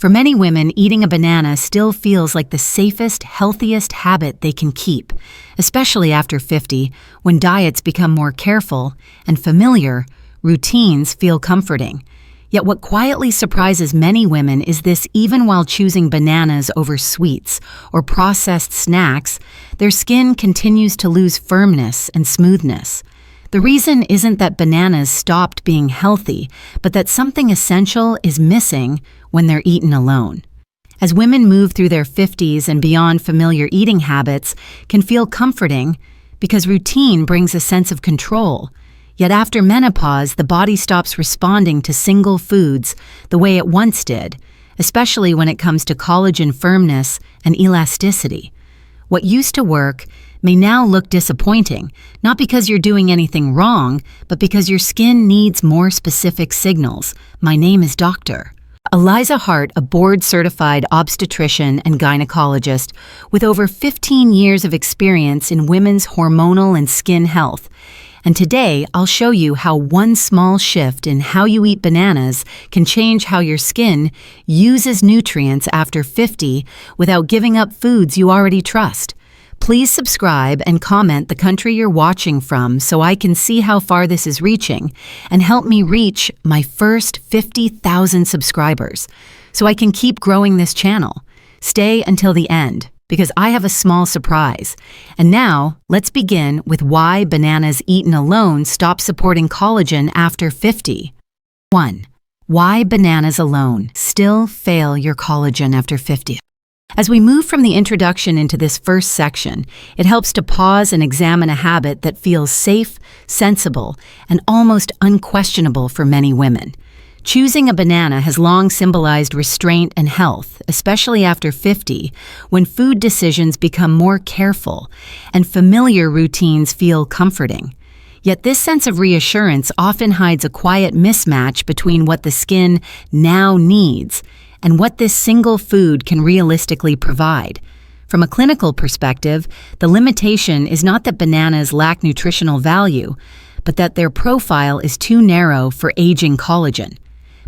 For many women, eating a banana still feels like the safest, healthiest habit they can keep, especially after 50, when diets become more careful and familiar, routines feel comforting. Yet what quietly surprises many women is this: even while choosing bananas over sweets or processed snacks, their skin continues to lose firmness and smoothness. The reason isn't that bananas stopped being healthy, but that something essential is missing when they're eaten alone. As women move through their 50s and beyond, familiar eating habits can feel comforting because routine brings a sense of control. Yet after menopause, the body stops responding to single foods the way it once did, especially when it comes to collagen firmness and elasticity. What used to work may now look disappointing, not because you're doing anything wrong, but because your skin needs more specific signals. My name is Dr. Eliza Hart, a board-certified obstetrician and gynecologist with over 15 years of experience in women's hormonal and skin health. And today, I'll show you how one small shift in how you eat bananas can change how your skin uses nutrients after 50 without giving up foods you already trust. Please subscribe and comment the country you're watching from so I can see how far this is reaching, and help me reach my first 50,000 subscribers so I can keep growing this channel. Stay until the end, because I have a small surprise. And now, let's begin with why bananas eaten alone stop supporting collagen after 50. 1. Why bananas alone still fail your collagen after 50. As we move from the introduction into this first section, it helps to pause and examine a habit that feels safe, sensible, and almost unquestionable for many women. Choosing a banana has long symbolized restraint and health, especially after 50, when food decisions become more careful and familiar routines feel comforting. Yet this sense of reassurance often hides a quiet mismatch between what the skin now needs and what this single food can realistically provide. From a clinical perspective, the limitation is not that bananas lack nutritional value, but that their profile is too narrow for aging collagen.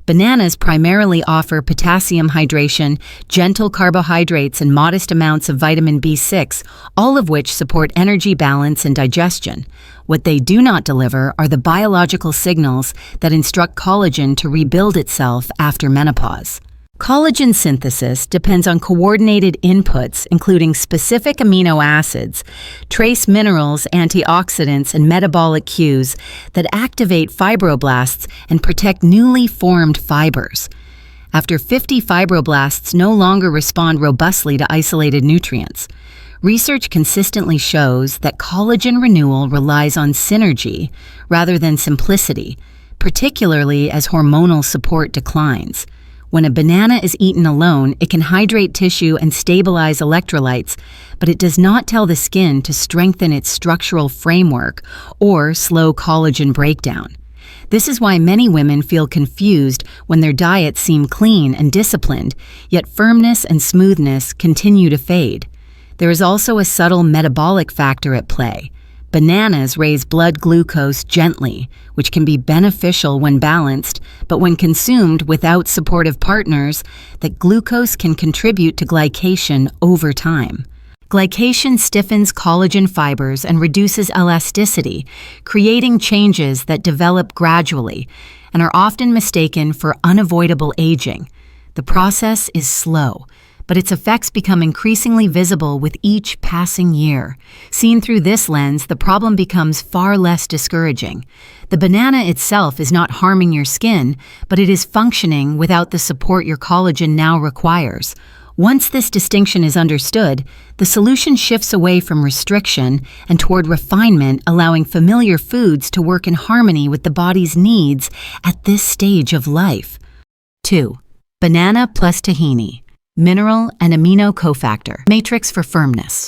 Bananas primarily offer potassium hydration, gentle carbohydrates, and modest amounts of vitamin B6, all of which support energy balance and digestion. What they do not deliver are the biological signals that instruct collagen to rebuild itself after menopause. Collagen synthesis depends on coordinated inputs, including specific amino acids, trace minerals, antioxidants, and metabolic cues that activate fibroblasts and protect newly formed fibers. After 50, fibroblasts no longer respond robustly to isolated nutrients. Research consistently shows that collagen renewal relies on synergy rather than simplicity, particularly as hormonal support declines. When a banana is eaten alone, it can hydrate tissue and stabilize electrolytes, but it does not tell the skin to strengthen its structural framework or slow collagen breakdown. This is why many women feel confused when their diets seem clean and disciplined, yet firmness and smoothness continue to fade. There is also a subtle metabolic factor at play. Bananas raise blood glucose gently, which can be beneficial when balanced, but when consumed without supportive partners, that glucose can contribute to glycation over time. Glycation stiffens collagen fibers and reduces elasticity, creating changes that develop gradually and are often mistaken for unavoidable aging. The process is slow, but its effects become increasingly visible with each passing year. Seen through this lens, the problem becomes far less discouraging. The banana itself is not harming your skin, but it is functioning without the support your collagen now requires. Once this distinction is understood, the solution shifts away from restriction and toward refinement, allowing familiar foods to work in harmony with the body's needs at this stage of life. 2. Banana plus tahini. Mineral and amino cofactor. Matrix for firmness.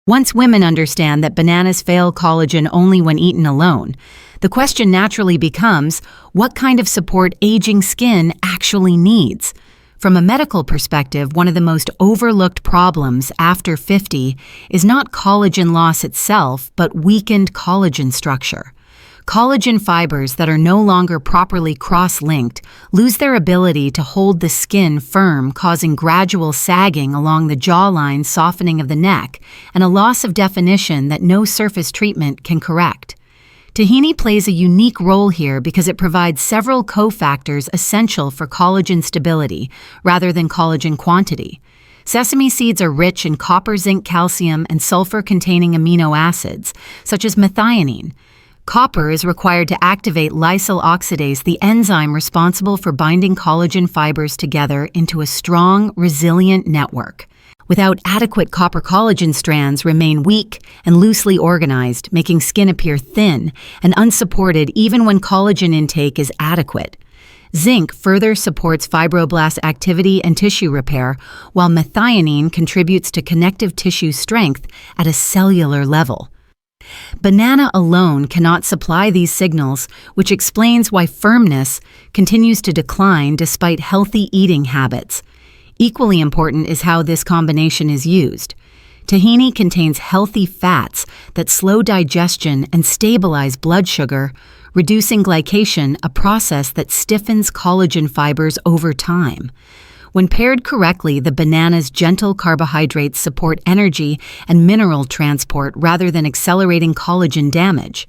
Once women understand that bananas fail collagen only when eaten alone, the question naturally becomes, what kind of support aging skin actually needs? From a medical perspective, one of the most overlooked problems after 50 is not collagen loss itself, but weakened collagen structure. Collagen fibers that are no longer properly cross-linked lose their ability to hold the skin firm, causing gradual sagging along the jawline, softening of the neck, and a loss of definition that no surface treatment can correct. Tahini plays a unique role here because it provides several cofactors essential for collagen stability rather than collagen quantity. Sesame seeds are rich in copper, zinc, calcium, and sulfur-containing amino acids, such as methionine. Copper is required to activate lysyl oxidase, the enzyme responsible for binding collagen fibers together into a strong, resilient network. Without adequate copper, collagen strands remain weak and loosely organized, making skin appear thin and unsupported even when collagen intake is adequate. Zinc further supports fibroblast activity and tissue repair, while methionine contributes to connective tissue strength at a cellular level. Banana alone cannot supply these signals, which explains why firmness continues to decline despite healthy eating habits. Equally important is how this combination is used. Tahini contains healthy fats that slow digestion and stabilize blood sugar, reducing glycation, a process that stiffens collagen fibers over time. When paired correctly, the banana's gentle carbohydrates support energy and mineral transport rather than accelerating collagen damage.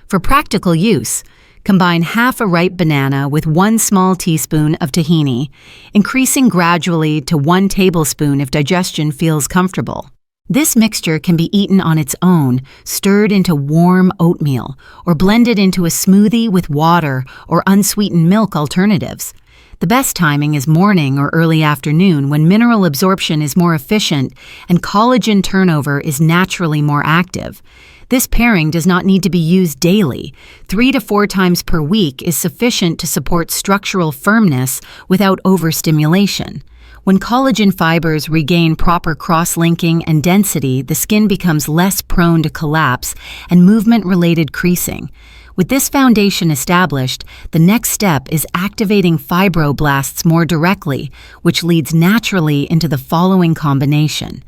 For practical use, combine half a ripe banana with 1 small teaspoon of tahini, increasing gradually to 1 tablespoon if digestion feels comfortable. This mixture can be eaten on its own, stirred into warm oatmeal, or blended into a smoothie with water or unsweetened milk alternatives. The best timing is morning or early afternoon when mineral absorption is more efficient and collagen turnover is naturally more active. This pairing does not need to be used daily. 3 to 4 times per week is sufficient to support structural firmness without overstimulation. When collagen fibers regain proper cross-linking and density, the skin becomes less prone to collapse and movement-related creasing. With this foundation established, the next step is activating fibroblasts more directly, which leads naturally into the following combination.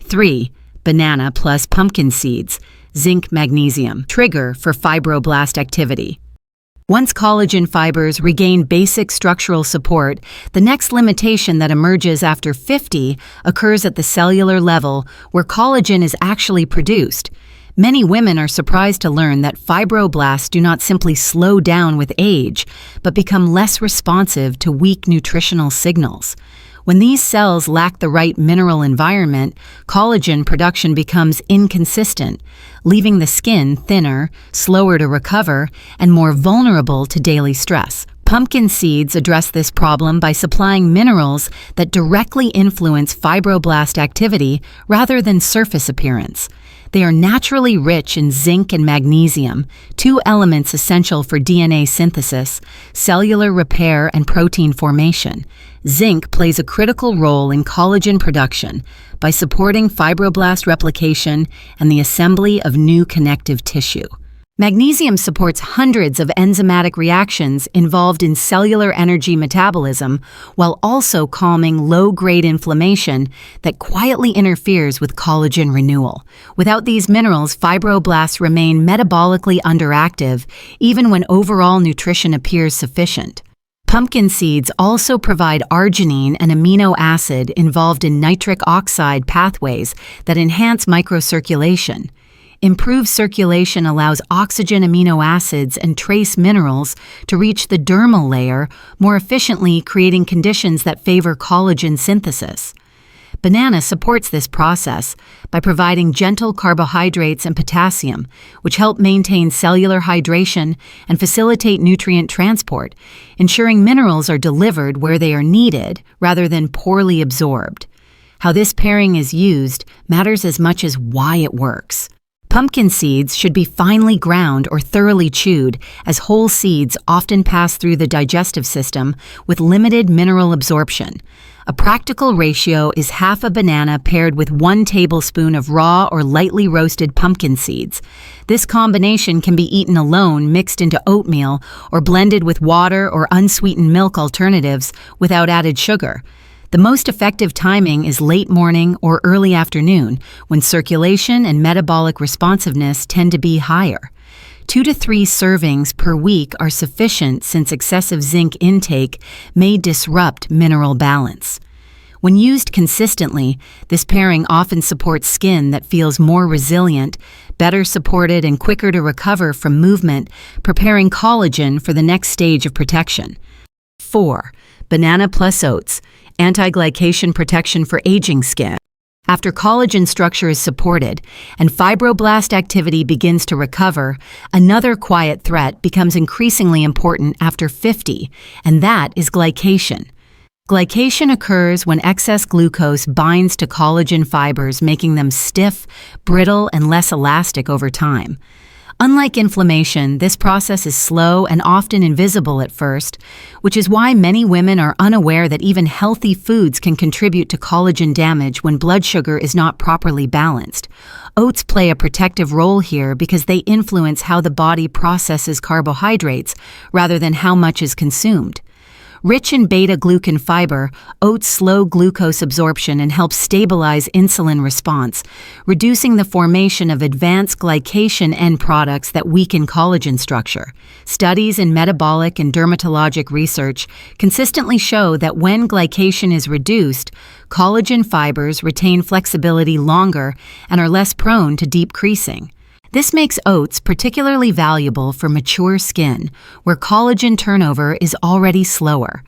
3. Banana plus pumpkin seeds, zinc, magnesium, trigger for fibroblast activity. Once collagen fibers regain basic structural support, the next limitation that emerges after 50 occurs at the cellular level, where collagen is actually produced. Many women are surprised to learn that fibroblasts do not simply slow down with age, but become less responsive to weak nutritional signals. When these cells lack the right mineral environment, collagen production becomes inconsistent, leaving the skin thinner, slower to recover, and more vulnerable to daily stress. Pumpkin seeds address this problem by supplying minerals that directly influence fibroblast activity rather than surface appearance. They are naturally rich in zinc and magnesium, 2 elements essential for DNA synthesis, cellular repair, and protein formation. Zinc plays a critical role in collagen production by supporting fibroblast replication and the assembly of new connective tissue. Magnesium supports hundreds of enzymatic reactions involved in cellular energy metabolism while also calming low-grade inflammation that quietly interferes with collagen renewal. Without these minerals, fibroblasts remain metabolically underactive even when overall nutrition appears sufficient. Pumpkin seeds also provide arginine, an amino acid involved in nitric oxide pathways that enhance microcirculation. Improved circulation allows oxygen, amino acids, and trace minerals to reach the dermal layer more efficiently, creating conditions that favor collagen synthesis. Banana supports this process by providing gentle carbohydrates and potassium, which help maintain cellular hydration and facilitate nutrient transport, ensuring minerals are delivered where they are needed rather than poorly absorbed. How this pairing is used matters as much as why it works. Pumpkin seeds should be finely ground or thoroughly chewed, as whole seeds often pass through the digestive system with limited mineral absorption. A practical ratio is half a banana paired with 1 tablespoon of raw or lightly roasted pumpkin seeds. This combination can be eaten alone, mixed into oatmeal, or blended with water or unsweetened milk alternatives without added sugar. The most effective timing is late morning or early afternoon, when circulation and metabolic responsiveness tend to be higher. 2 to 3 servings per week are sufficient since excessive zinc intake may disrupt mineral balance. When used consistently, this pairing often supports skin that feels more resilient, better supported, and quicker to recover from movement, preparing collagen for the next stage of protection. 4. Banana plus oats, anti-glycation protection for aging skin. After collagen structure is supported and fibroblast activity begins to recover, another quiet threat becomes increasingly important after 50, and that is glycation. Glycation occurs when excess glucose binds to collagen fibers, making them stiff, brittle, and less elastic over time. Unlike inflammation, this process is slow and often invisible at first, which is why many women are unaware that even healthy foods can contribute to collagen damage when blood sugar is not properly balanced. Oats play a protective role here because they influence how the body processes carbohydrates rather than how much is consumed. Rich in beta-glucan fiber, oats slow glucose absorption and help stabilize insulin response, reducing the formation of advanced glycation end products that weaken collagen structure. Studies in metabolic and dermatologic research consistently show that when glycation is reduced, collagen fibers retain flexibility longer and are less prone to deep creasing. This makes oats particularly valuable for mature skin, where collagen turnover is already slower.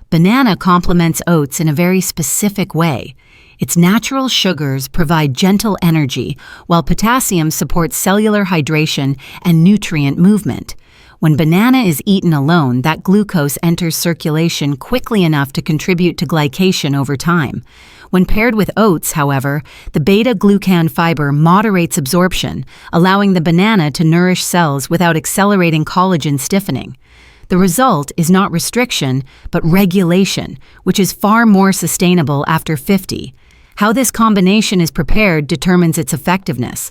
Banana complements oats in a very specific way. Its natural sugars provide gentle energy, while potassium supports cellular hydration and nutrient movement. When banana is eaten alone, that glucose enters circulation quickly enough to contribute to glycation over time. When paired with oats, however, the beta-glucan fiber moderates absorption, allowing the banana to nourish cells without accelerating collagen stiffening. The result is not restriction, but regulation, which is far more sustainable after 50. How this combination is prepared determines its effectiveness.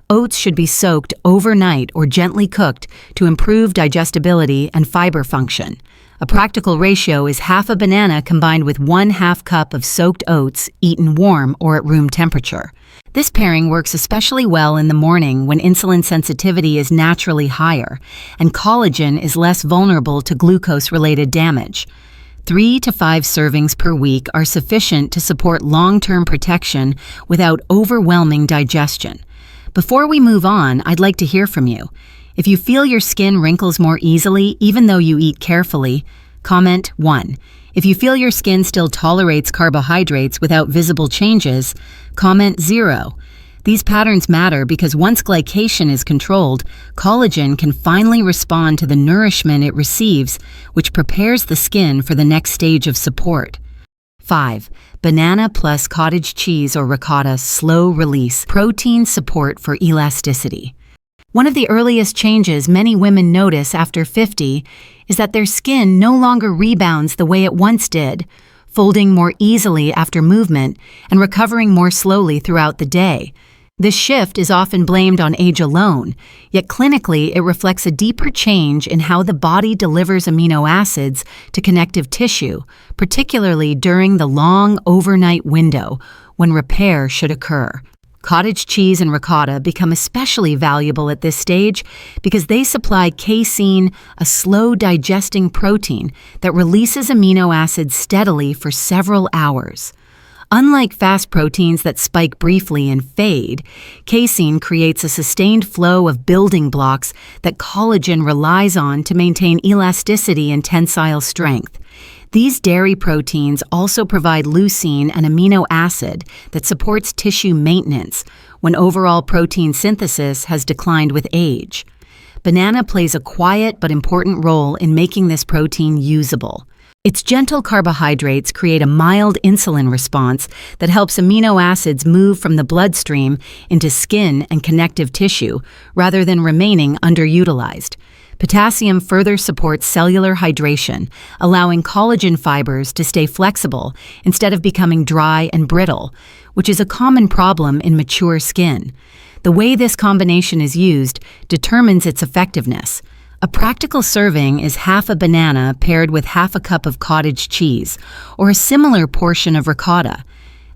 Oats should be soaked overnight or gently cooked to improve digestibility and fiber function. A practical ratio is half a banana combined with 1/2 cup of soaked oats eaten warm or at room temperature. This pairing works especially well in the morning when insulin sensitivity is naturally higher and collagen is less vulnerable to glucose-related damage. 3 to 5 servings per week are sufficient to support long-term protection without overwhelming digestion. Before we move on, I'd like to hear from you. If you feel your skin wrinkles more easily, even though you eat carefully, comment 1. If you feel your skin still tolerates carbohydrates without visible changes, comment 0. These patterns matter because once glycation is controlled, collagen can finally respond to the nourishment it receives, which prepares the skin for the next stage of support. 5. Banana plus cottage cheese or ricotta slow release protein support for elasticity. One of the earliest changes many women notice after 50 is that their skin no longer rebounds the way it once did, folding more easily after movement and recovering more slowly throughout the day. This shift is often blamed on age alone, yet clinically it reflects a deeper change in how the body delivers amino acids to connective tissue, particularly during the long overnight window when repair should occur. Cottage cheese and ricotta become especially valuable at this stage because they supply casein, a slow-digesting protein that releases amino acids steadily for several hours. Unlike fast proteins that spike briefly and fade, casein creates a sustained flow of building blocks that collagen relies on to maintain elasticity and tensile strength. These dairy proteins also provide leucine, an amino acid that supports tissue maintenance when overall protein synthesis has declined with age. Banana plays a quiet but important role in making this protein usable. Its gentle carbohydrates create a mild insulin response that helps amino acids move from the bloodstream into skin and connective tissue rather than remaining underutilized. Potassium further supports cellular hydration, allowing collagen fibers to stay flexible instead of becoming dry and brittle, which is a common problem in mature skin. The way this combination is used determines its effectiveness. A practical serving is half a banana paired with half a cup of cottage cheese, or a similar portion of ricotta.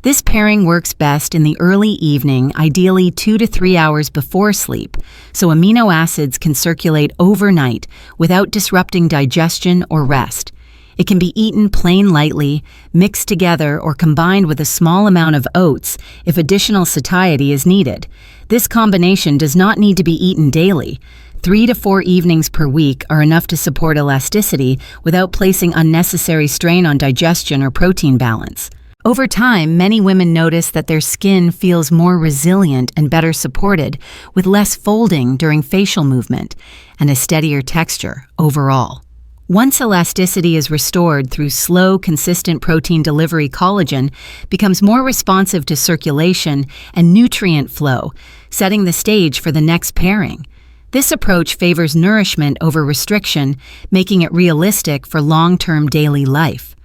This pairing works best in the early evening, ideally 2 to 3 hours before sleep, so amino acids can circulate overnight without disrupting digestion or rest. It can be eaten plain lightly, mixed together, or combined with a small amount of oats if additional satiety is needed. This combination does not need to be eaten daily. 3 to 4 evenings per week are enough to support elasticity without placing unnecessary strain on digestion or protein balance. Over time, many women notice that their skin feels more resilient and better supported, with less folding during facial movement and a steadier texture overall. Once elasticity is restored through slow, consistent protein delivery, collagen becomes more responsive to circulation and nutrient flow, setting the stage for the next pairing. This approach favors nourishment over restriction, making it realistic for long-term daily life.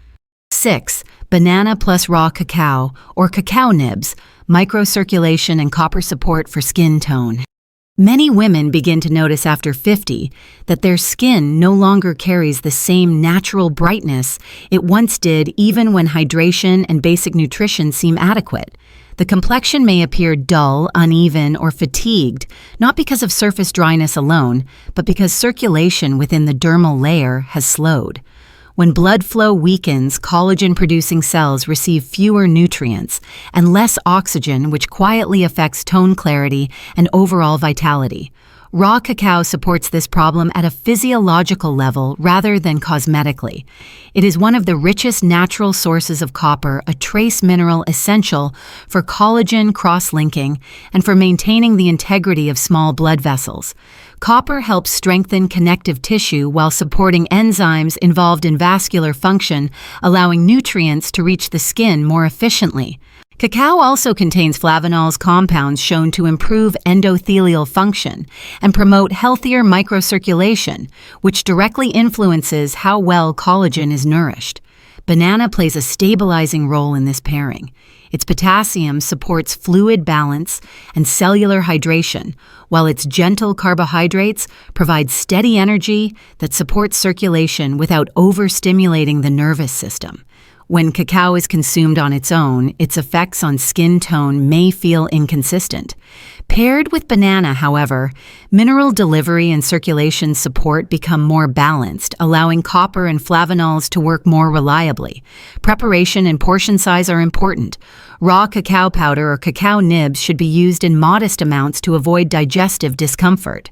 6. Banana plus raw cacao, or cacao nibs, microcirculation and copper support for skin tone. Many women begin to notice after 50 that their skin no longer carries the same natural brightness it once did, even when hydration and basic nutrition seem adequate. The complexion may appear dull, uneven, or fatigued, not because of surface dryness alone, but because circulation within the dermal layer has slowed. When blood flow weakens, collagen-producing cells receive fewer nutrients and less oxygen, which quietly affects tone clarity and overall vitality. Raw cacao supports this problem at a physiological level rather than cosmetically. It is one of the richest natural sources of copper, a trace mineral essential for collagen cross-linking and for maintaining the integrity of small blood vessels. Copper helps strengthen connective tissue while supporting enzymes involved in vascular function, allowing nutrients to reach the skin more efficiently. Cacao also contains flavonols, compounds shown to improve endothelial function and promote healthier microcirculation, which directly influences how well collagen is nourished. Banana plays a stabilizing role in this pairing. Its potassium supports fluid balance and cellular hydration, while its gentle carbohydrates provide steady energy that supports circulation without overstimulating the nervous system. When cacao is consumed on its own, its effects on skin tone may feel inconsistent. Paired with banana, however, mineral delivery and circulation support become more balanced, allowing copper and flavonols to work more reliably. Preparation and portion size are important. Raw cacao powder or cacao nibs should be used in modest amounts to avoid digestive discomfort.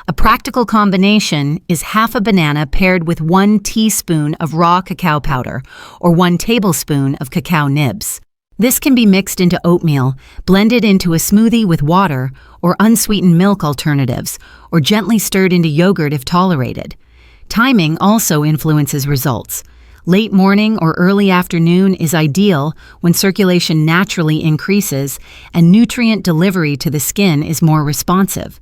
A practical combination is half a banana paired with 1 teaspoon of raw cacao powder or 1 tablespoon of cacao nibs. This can be mixed into oatmeal, blended into a smoothie with water or unsweetened milk alternatives, or gently stirred into yogurt if tolerated. Timing also influences results. Late morning or early afternoon is ideal when circulation naturally increases and nutrient delivery to the skin is more responsive.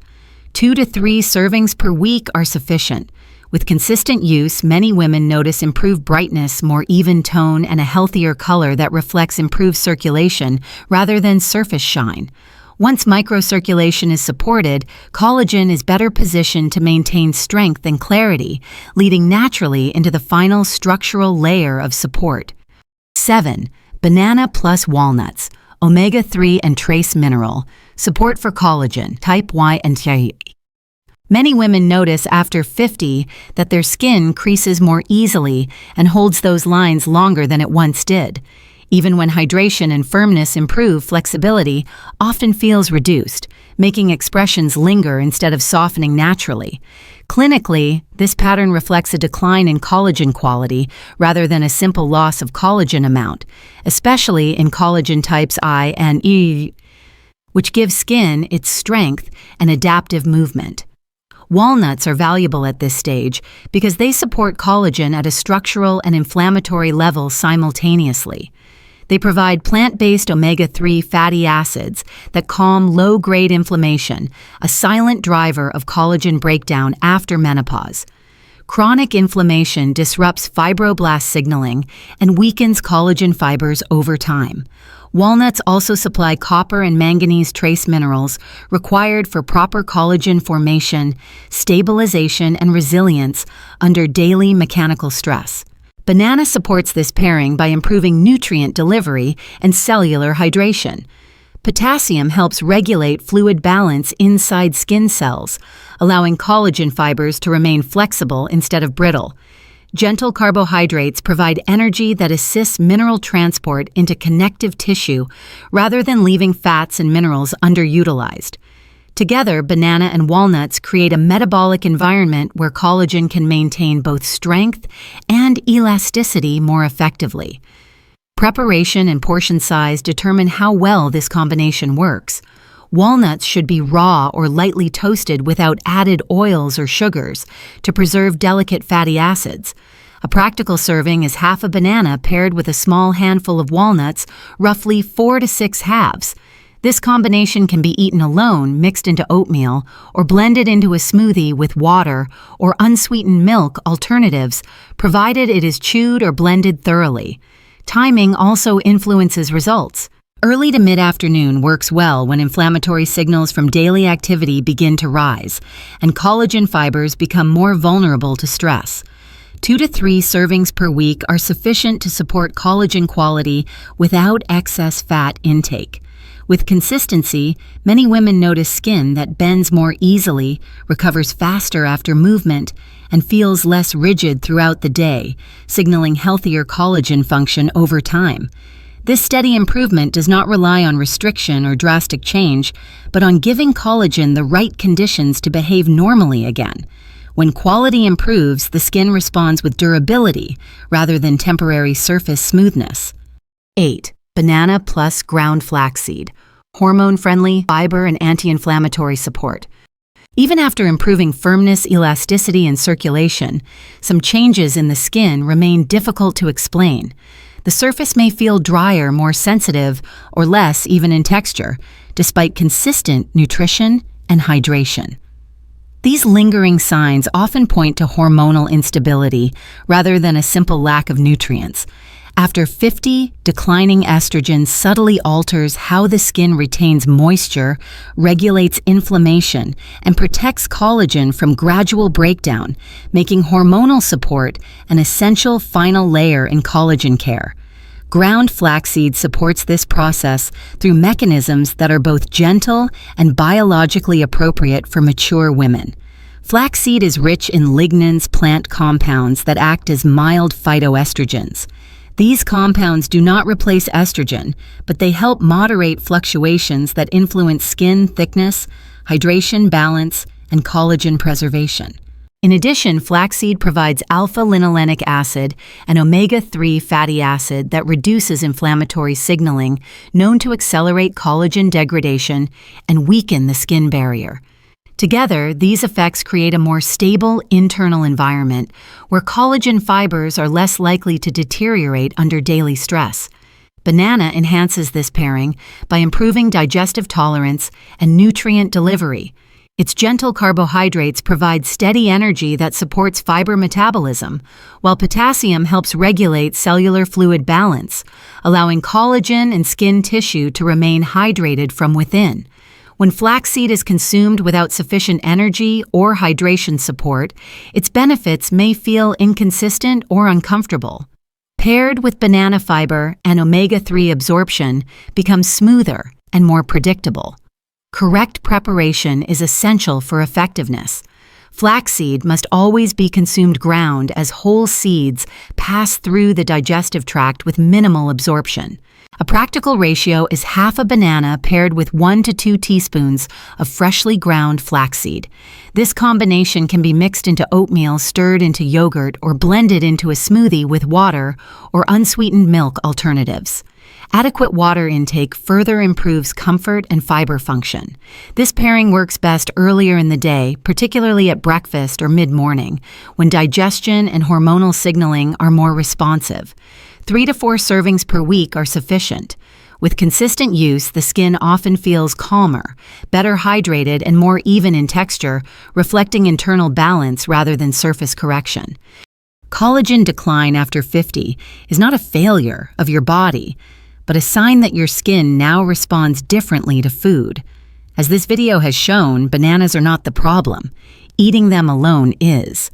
2 to 3 servings per week are sufficient. With consistent use, many women notice improved brightness, more even tone, and a healthier color that reflects improved circulation rather than surface shine. Once microcirculation is supported, collagen is better positioned to maintain strength and clarity, leading naturally into the final structural layer of support. 7. Banana plus walnuts, omega-3 and trace mineral, support for collagen, type Y and tahini. Many women notice after 50 that their skin creases more easily and holds those lines longer than it once did. Even when hydration and firmness improve, flexibility often feels reduced, making expressions linger instead of softening naturally. Clinically, this pattern reflects a decline in collagen quality rather than a simple loss of collagen amount, especially in collagen types I and E, which give skin its strength and adaptive movement. Walnuts are valuable at this stage because they support collagen at a structural and inflammatory level simultaneously. They provide plant-based omega-3 fatty acids that calm low-grade inflammation, a silent driver of collagen breakdown after menopause. Chronic inflammation disrupts fibroblast signaling and weakens collagen fibers over time. Walnuts also supply copper and manganese trace minerals required for proper collagen formation, stabilization, and resilience under daily mechanical stress. Banana supports this pairing by improving nutrient delivery and cellular hydration. Potassium helps regulate fluid balance inside skin cells, allowing collagen fibers to remain flexible instead of brittle. Gentle carbohydrates provide energy that assists mineral transport into connective tissue rather than leaving fats and minerals underutilized. Together, banana and walnuts create a metabolic environment where collagen can maintain both strength and elasticity more effectively. Preparation and portion size determine how well this combination works. Walnuts should be raw or lightly toasted without added oils or sugars to preserve delicate fatty acids. A practical serving is half a banana paired with a small handful of walnuts, roughly 4 to 6 halves. This combination can be eaten alone, mixed into oatmeal, or blended into a smoothie with water or unsweetened milk alternatives, provided it is chewed or blended thoroughly. Timing also influences results. Early to mid-afternoon works well when inflammatory signals from daily activity begin to rise, and collagen fibers become more vulnerable to stress. 2 to 3 servings per week are sufficient to support collagen quality without excess fat intake. With consistency, many women notice skin that bends more easily, recovers faster after movement, and feels less rigid throughout the day, signaling healthier collagen function over time. This steady improvement does not rely on restriction or drastic change, but on giving collagen the right conditions to behave normally again. When quality improves, the skin responds with durability rather than temporary surface smoothness. 8. Banana plus ground flaxseed. Hormone-friendly, fiber and anti-inflammatory support. Even after improving firmness, elasticity, and circulation, some changes in the skin remain difficult to explain. The surface may feel drier, more sensitive, or less even in texture, despite consistent nutrition and hydration. These lingering signs often point to hormonal instability rather than a simple lack of nutrients. After 50, declining estrogen subtly alters how the skin retains moisture, regulates inflammation, and protects collagen from gradual breakdown, making hormonal support an essential final layer in collagen care. Ground flaxseed supports this process through mechanisms that are both gentle and biologically appropriate for mature women. Flaxseed is rich in lignans, plant compounds that act as mild phytoestrogens. These compounds do not replace estrogen, but they help moderate fluctuations that influence skin thickness, hydration balance, and collagen preservation. In addition, flaxseed provides alpha-linolenic acid, an omega-3 fatty acid that reduces inflammatory signaling, known to accelerate collagen degradation and weaken the skin barrier. Together, these effects create a more stable internal environment where collagen fibers are less likely to deteriorate under daily stress. Banana enhances this pairing by improving digestive tolerance and nutrient delivery. Its gentle carbohydrates provide steady energy that supports fiber metabolism, while potassium helps regulate cellular fluid balance, allowing collagen and skin tissue to remain hydrated from within. When flaxseed is consumed without sufficient energy or hydration support, its benefits may feel inconsistent or uncomfortable. Paired with banana fiber and omega-3 absorption becomes smoother and more predictable. Correct preparation is essential for effectiveness. Flaxseed must always be consumed ground as whole seeds pass through the digestive tract with minimal absorption. A practical ratio is half a banana paired with 1 to 2 teaspoons of freshly ground flaxseed. This combination can be mixed into oatmeal, stirred into yogurt, or blended into a smoothie with water or unsweetened milk alternatives. Adequate water intake further improves comfort and fiber function. This pairing works best earlier in the day, particularly at breakfast or mid-morning, when digestion and hormonal signaling are more responsive. 3 to 4 servings per week are sufficient. With consistent use, the skin often feels calmer, better hydrated, and more even in texture, reflecting internal balance rather than surface correction. Collagen decline after 50 is not a failure of your body, but a sign that your skin now responds differently to food. As this video has shown, bananas are not the problem. Eating them alone is.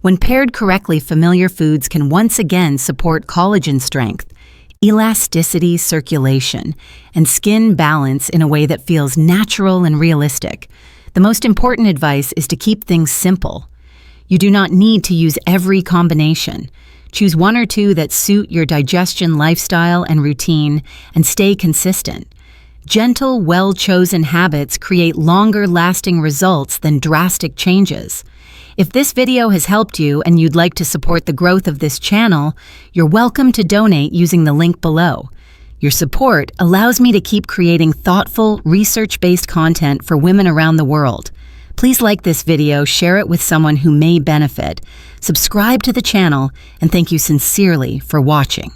When paired correctly, familiar foods can once again support collagen strength, elasticity, circulation, and skin balance in a way that feels natural and realistic. The most important advice is to keep things simple. You do not need to use every combination. Choose one or two that suit your digestion lifestyle and routine, and stay consistent. Gentle, well-chosen habits create longer-lasting results than drastic changes. If this video has helped you and you'd like to support the growth of this channel, you're welcome to donate using the link below. Your support allows me to keep creating thoughtful, research-based content for women around the world. Please like this video, share it with someone who may benefit, subscribe to the channel, and thank you sincerely for watching.